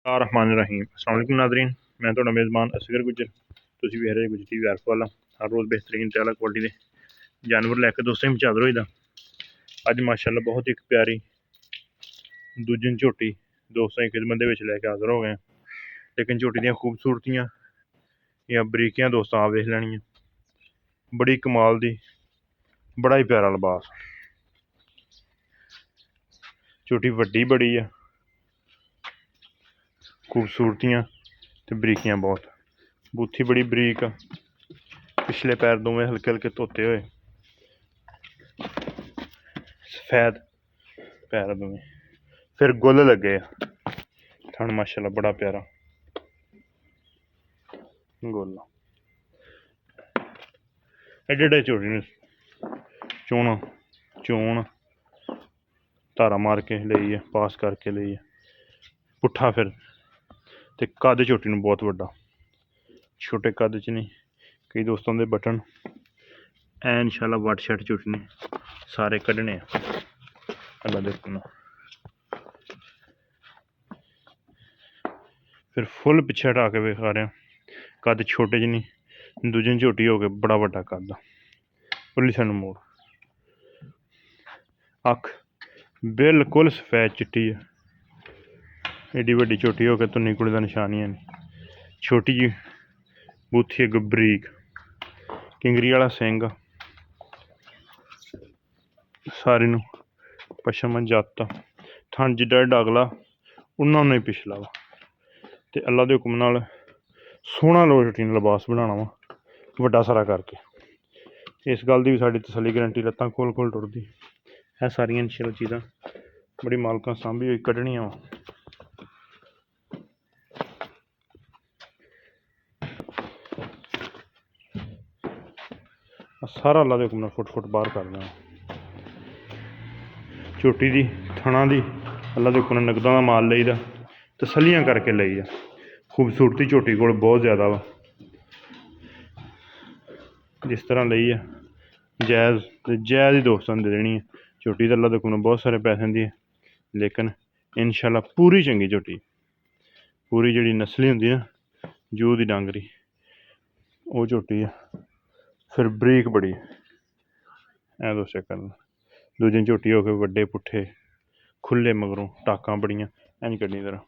रहमान रहीम अस्सलाम वालेकुम नादरीन। मैं तो मेज़बान असगर गुजर तुसीं वेख रहे गुजर टीवी एफ वाला। हर रोज़ बेहतरीन ते आला क्वालिटी दे जानवर लैके दोस्तें में हाज़र होई दा। अज माशाअल्लाह बहुत एक प्यारी दूजन झोटी दोस्तों की खिदमत दे विच लैके हाज़र हो गए। लेकिन झोटी दियां खूबसूरतियां या बरीकियां दोस्तों आप वेख लैनियां। बड़ी कमाल दी, बड़ा ही प्यारा लिबास। झोटी वड्डी बड़ी है, खूबसूरतियां ते बरीकियां बहुत। बूथी बड़ी बरीक आ, पिछले पैर दोवें हल्के हल्के धोते हुए, सफेद पैर दोवें, फिर गुल लगे आ। थन माशाअल्लाह बड़ा प्यारा गुल। एडे झोटी ने चोन धारा मार के ली है, पास करके ली है पुट्ठा। फिर ते कद झोटी नूं बहुत वड्डा, छोटे कद च नहीं। कई दोस्तों दे बटन ऐ इंशाल्लाह वट शट झोटी ने सारे कड्ढने अल्लाह दे हुक्म नाल। फिर फुल पिछे हटा के विखा रहे हैं। कद छोटे च नहीं, दूजन झोटी हो गए बड़ा वड्डा कद। उरली सानू मोड़, अख बिल्कुल सफेद चिट्टी है। एडी वड्डी झोटी हो के धुन्नी कुड़ी का निशान ही है नहीं। छोटी जी बूथी अग बरीक, किंगरी वाला सिंग, सारी नू पशम जत। थन जिड्डा जिड्डा अगला उन्ना उन्ना ही पिछला वा। ते अल्लाह दे हुक्म नाल सोहना झोटी ने लिबास बनाना वा वड्डा सारा करके। इस गल की भी साड़ी तसली गारंटी, लत्तां खोल खोल टुरदी है। सारियां इंशाल्लाह चीज़ां बड़ी मालकां सांभी हुई कड्ढनियां वा। सारा अल्लाह दे हुक्म नाल फुट फुट बाहर कर देना। झोटी दी थणा दी अल्लाह दे हुक्म नाल नगदां दा माल लईदा, तसलियां करके लईदा। खूबसूरती झोटी कोल बहुत ज़्यादा वा। जिस तरह लई है जायज़ जायज़ ही दोस्तां ने दे देनी है। झोटी तो अल्लाह दे हुक्म नाल बहुत सारे पैसे दी है, लेकिन इंशाल्लाह पूरी चंगी झोटी, पूरी जिहड़ी नस्ली हुंदी ना जू दी डांगरी, वो झोटी है। फिर बरीक बड़ी ऐ दोस्त करना। दूजी झोटी हो गए वड्डे पुट्ठे खुले, मगरों टाकां बड़ियां इंज कड्ढी तरह।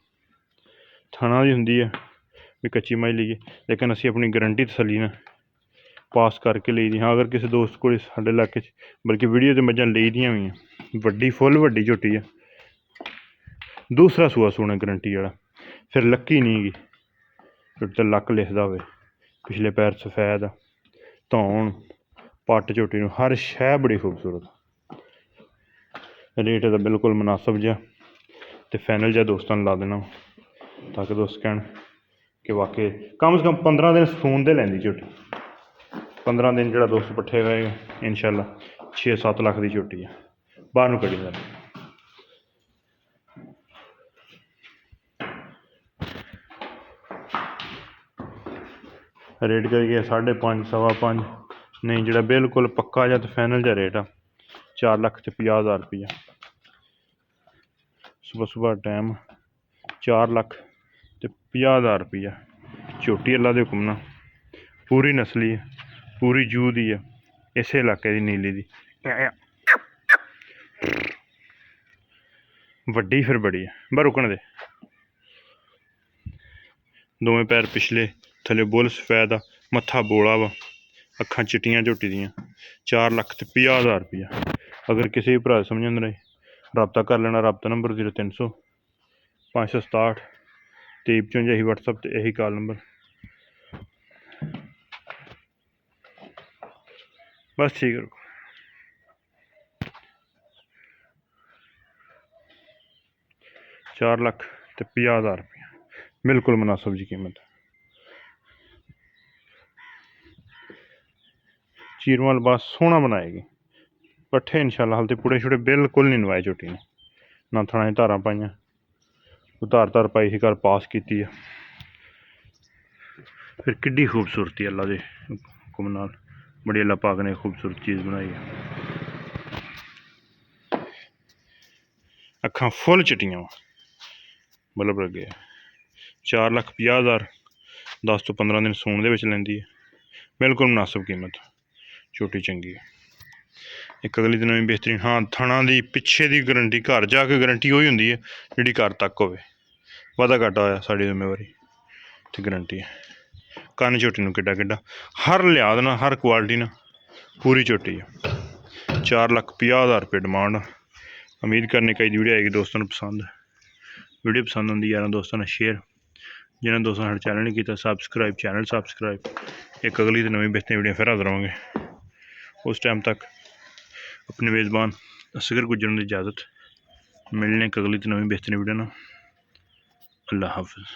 थणा दी हुंदी है भी कच्ची मज लीए, लेकिन असीं अपनी गारंटी तसली ना पास करके ली दी। हाँ, अगर किसी दोस्त को साडे इलाके बल्कि वीडियो ते मझां ली दियां भी हैं। वड्डी फुल वड्डी झोटी है, दूसरा सूआ सूना गारंटी वाला। फिर लक्की नहीं गी, झोटी लक्क लिखदा होवे। पिछले पैर सफेद, धौन, पट्ट झोटी नूं हर शै बड़ी खूबसूरत। रेट इहदा बिल्कुल मुनासब जिहा ते फाइनल जिहा दोस्तां नूं ला देना, ताकि दोस्त कहन कि वाकई कम से कम 15 दिन सून दे लैंदी झोटी। 15 दिन जो दोस्त पट्ठे रहेगा इंशाल्लाह 6-7 लाख की झोटी है। बाहर नूं कड्ढी देना। रेट करिए 5.5 5.25 नहीं, जो बिल्कुल पक्का जा तो फाइनल जा रेट आ 4,50,000 रुपया। सुबह सुबह टाइम 4,50,000 रुपया। झोटी अल्लाह दे हुक्म नाल पूरी नस्ली है, पूरी जू दी है, इस इलाके की नीली दी वड्डी फिर बड़ी है। बस रुकन दे। दोवें पैर पिछले, थले बुल सफेद आ, मत्था बोला वा, अखां चिट्टियां झोटी दियां। 4,50,000 रुपया। अगर किसी भी भरा समझ रहे रबता कर लेना। रबता नंबर 0300 567 2355 यही व्हाट्सअप ते यही कॉल नंबर। बस ठीक है। 4,50,000 रुपया बिल्कुल मुनासिब जी कीमत। चीरवा लिबास सोहना बनाएगी। पट्ठे इंशाल्लाह हल्ते पुड़े छुड़े बिल्कुल नहीं नवाए झोटी ने, ना थना धारा पाइया। धार पाई ही घर पास की है। फिर किड्डी खूबसूरती अल्लाह दे हुक्म नाल बड़ी अल्लाह पाक ने खूबसूरत चीज़ बनाई है। अखां फुल चिट्टियां बल्ब लगे, 4,50,000 10 ਤੋਂ 15 दिन सूण ਦੇ ਵਿੱਚ ਲੈਂਦੀ ਹੈ। बिल्कुल मुनासिब कीमत, झोटी चंगी है। एक अगली दिन नवीं बेहतरीन। हाँ, थणा की पिछे की गारंटी घर जाके गारंटी वही होंगी है जी घर तक होवे, वाधा घाटा होया साड़ी जिम्मेवारी तो गारंटी है। कन्न झोटी नूं किड्डा किड्डा, हर लिहाज ना हर क्वालिटी ना पूरी झोटी है। 4,50,000 रुपये डिमांड। उम्मीद करने कई वीडियो आएगी दोस्तों को पसंद। वीडियो पसंद आती यार दोस्तों ने शेयर, जिन्होंने दोस्तों ने चैनल नहीं किया सबसक्राइब, चैनल सबसक्राइब। एक अगली तो नवीं बेहतरीन वीडियो फिर हाजिर होंगे। उस टाइम तक अपने मेज़बान असगर गुजरन की इजाज़त। मिलने एक अगली तो नवीं बेहतरीन वीडियो ना। अल्लाह हाफिज़।